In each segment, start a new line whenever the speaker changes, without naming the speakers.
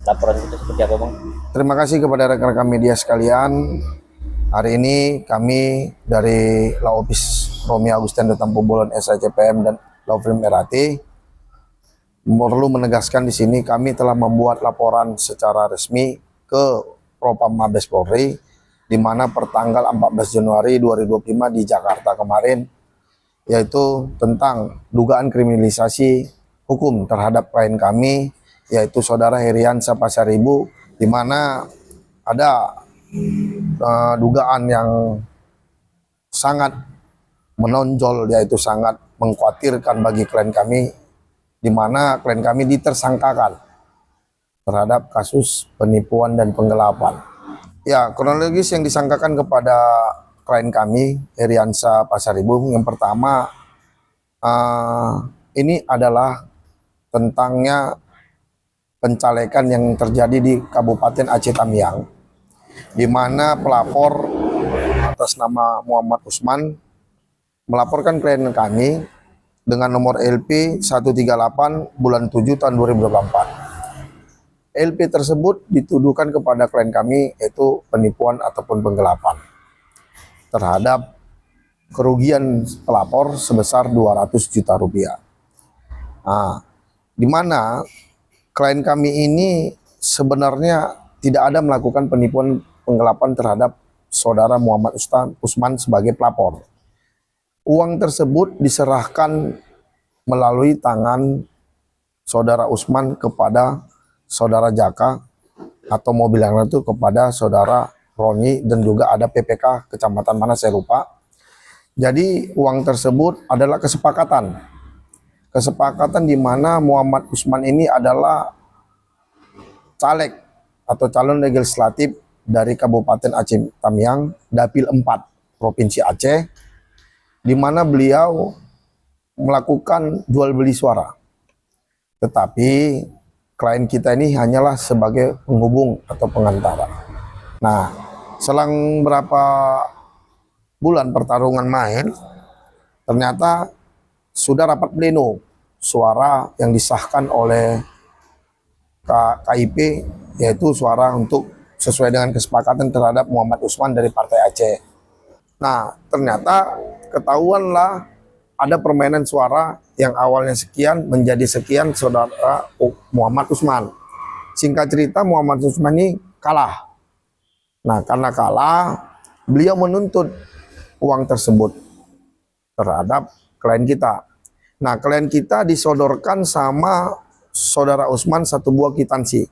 laporan itu seperti apa, Bang?
Terima kasih kepada rekan-rekan media sekalian. Hari ini kami dari Laopis Romi Agustian Tampu Bolon SHCPM dan Laufilm RAT perlu menegaskan di sini kami telah membuat laporan secara resmi ke Propam Mabes Polri di mana pertanggal 14 Januari 2025 di Jakarta kemarin, yaitu tentang dugaan kriminalisasi hukum terhadap klien kami, yaitu saudara Heriansa Pasaribu, di mana ada dugaan yang sangat menonjol, yaitu sangat mengkhawatirkan bagi klien kami, di mana klien kami ditersangkakan terhadap kasus penipuan dan penggelapan. Ya, kronologis yang disangkakan kepada klien kami, Heriansa Pasaribu, yang pertama ini adalah tentangnya pencalekan yang terjadi di Kabupaten Aceh Tamiang, di mana pelapor atas nama Muhammad Usman melaporkan klien kami dengan nomor LP 138 bulan 7 tahun 2024. LP tersebut dituduhkan kepada klien kami yaitu penipuan ataupun penggelapan terhadap kerugian pelapor sebesar 200 juta rupiah. Nah, di mana klien kami ini sebenarnya tidak ada melakukan penipuan penggelapan terhadap saudara Muhammad Usman sebagai pelapor. Uang tersebut diserahkan melalui tangan saudara Usman kepada saudara Jaka, atau mobil yang itu kepada saudara Roni, dan juga ada PPK kecamatan mana saya lupa. Jadi uang tersebut adalah kesepakatan di mana Muhammad Usman ini adalah caleg atau calon legislatif dari Kabupaten Aceh Tamiang, Dapil 4, Provinsi Aceh, di mana beliau melakukan jual beli suara. Tetapi klien kita ini hanyalah sebagai penghubung atau pengantara. Nah, selang berapa bulan pertarungan main, ternyata sudah rapat pleno suara yang disahkan oleh KIP, yaitu suara untuk sesuai dengan kesepakatan terhadap Muhammad Usman dari Partai Aceh. Nah, ternyata ketahuanlah ada permainan suara yang awalnya sekian menjadi sekian saudara Muhammad Usman. Singkat cerita, Muhammad Usman ini kalah. Nah, karena kalah, beliau menuntut uang tersebut terhadap klien kita. Nah, klien kita disodorkan sama saudara Usman satu buah kwitansi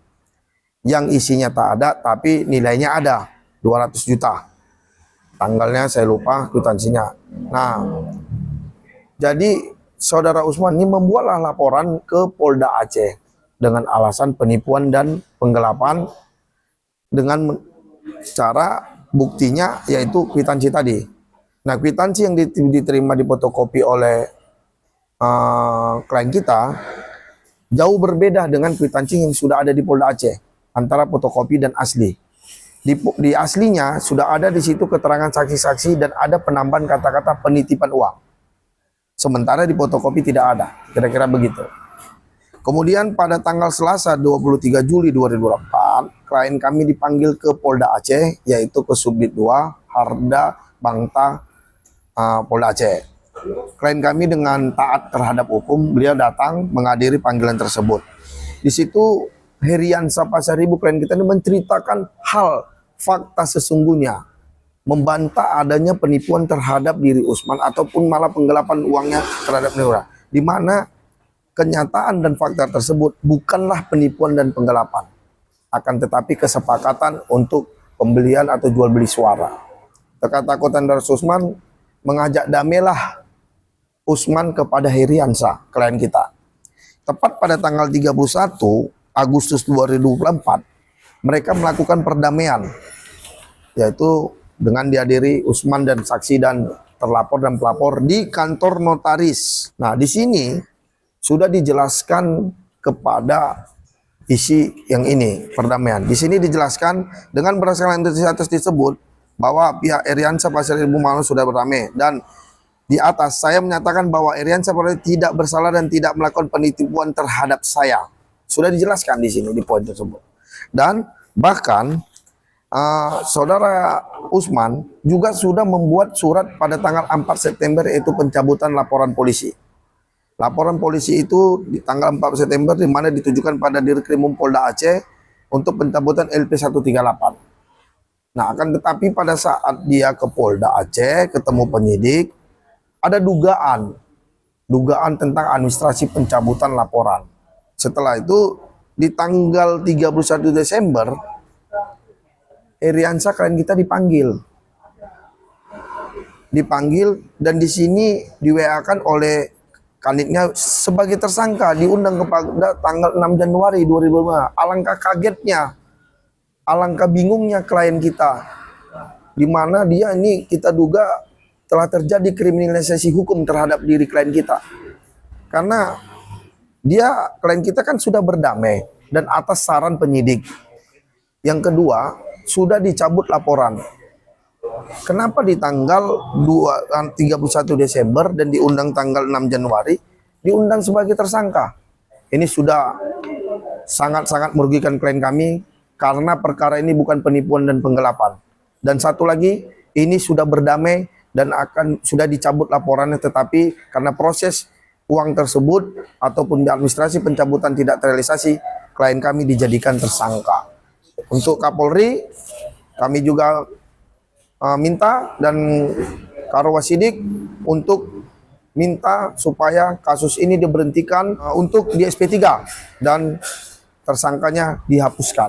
yang isinya tak ada tapi nilainya ada 200 juta. Tanggalnya saya lupa kwitansinya. Nah, jadi saudara Usman ini membuatlah laporan ke Polda Aceh dengan alasan penipuan dan penggelapan, dengan cara buktinya yaitu kwitansi tadi. Nah, kwitansi yang diterima difotokopi oleh klien kita jauh berbeda dengan kwitansi yang sudah ada di Polda Aceh, antara fotokopi dan asli. Di aslinya sudah ada di situ keterangan saksi-saksi dan ada penambahan kata-kata penitipan uang. Sementara di fotokopi tidak ada, kira-kira begitu. Kemudian pada tanggal Selasa 23 Juli 2024, klien kami dipanggil ke Polda Aceh, yaitu ke Subdit 2 Harda Bangta Polda Aceh. Klien kami dengan taat terhadap hukum, beliau datang menghadiri panggilan tersebut. Di situ Heriansa Pasaribu, klien kita ini menceritakan hal fakta sesungguhnya, membantah adanya penipuan terhadap diri Usman ataupun malah penggelapan uangnya terhadap Neura, di mana kenyataan dan fakta tersebut bukanlah penipuan dan penggelapan, akan tetapi kesepakatan untuk pembelian atau jual beli suara. Ketakutan dari Usman mengajak damailah Usman kepada Heriansa, klien kita. Tepat pada tanggal 31 Agustus 2024, mereka melakukan perdamaian, yaitu dengan dihadiri Usman dan saksi dan terlapor dan pelapor di kantor notaris. Nah, di sini sudah dijelaskan kepada isi yang ini, perdamaian. Di sini dijelaskan dengan berdasarkan yang atas disebut bahwa pihak Heriansa Pasaribu Malu sudah berdamai, dan di atas saya menyatakan bahwa Heriansa Pasaribu tidak bersalah dan tidak melakukan penipuan terhadap saya. Sudah dijelaskan di sini di poin tersebut. Dan bahkan saudara Usman juga sudah membuat surat pada tanggal 4 September yaitu pencabutan laporan polisi. Laporan polisi itu di tanggal 4 September di mana ditujukan pada Dirkrimum Polda Aceh untuk pencabutan LP 138. Nah, akan tetapi pada saat dia ke Polda Aceh ketemu penyidik, ada dugaan tentang administrasi pencabutan laporan. Setelah itu di tanggal 31 Desember Eriansa klien kita dipanggil dan di sini di WA-kan oleh kanitnya sebagai tersangka, diundang kepada tanggal 6 Januari 2005. Alangkah kagetnya, alangkah bingungnya klien kita, di mana dia ini kita duga telah terjadi kriminalisasi hukum terhadap diri klien kita. Karena klien kita kan sudah berdamai dan atas saran penyidik. Yang kedua, sudah dicabut laporan. Kenapa di tanggal 31 Desember dan diundang tanggal 6 Januari diundang sebagai tersangka? Ini sudah sangat-sangat merugikan klien kami karena perkara ini bukan penipuan dan penggelapan. Dan satu lagi, ini sudah berdamai dan sudah dicabut laporannya, tetapi karena proses uang tersebut ataupun administrasi pencabutan tidak terrealisasi, klien kami dijadikan tersangka. Untuk Kapolri, kami juga minta dan Karo Wasidik untuk minta supaya kasus ini diberhentikan untuk di SP3 dan tersangkanya dihapuskan.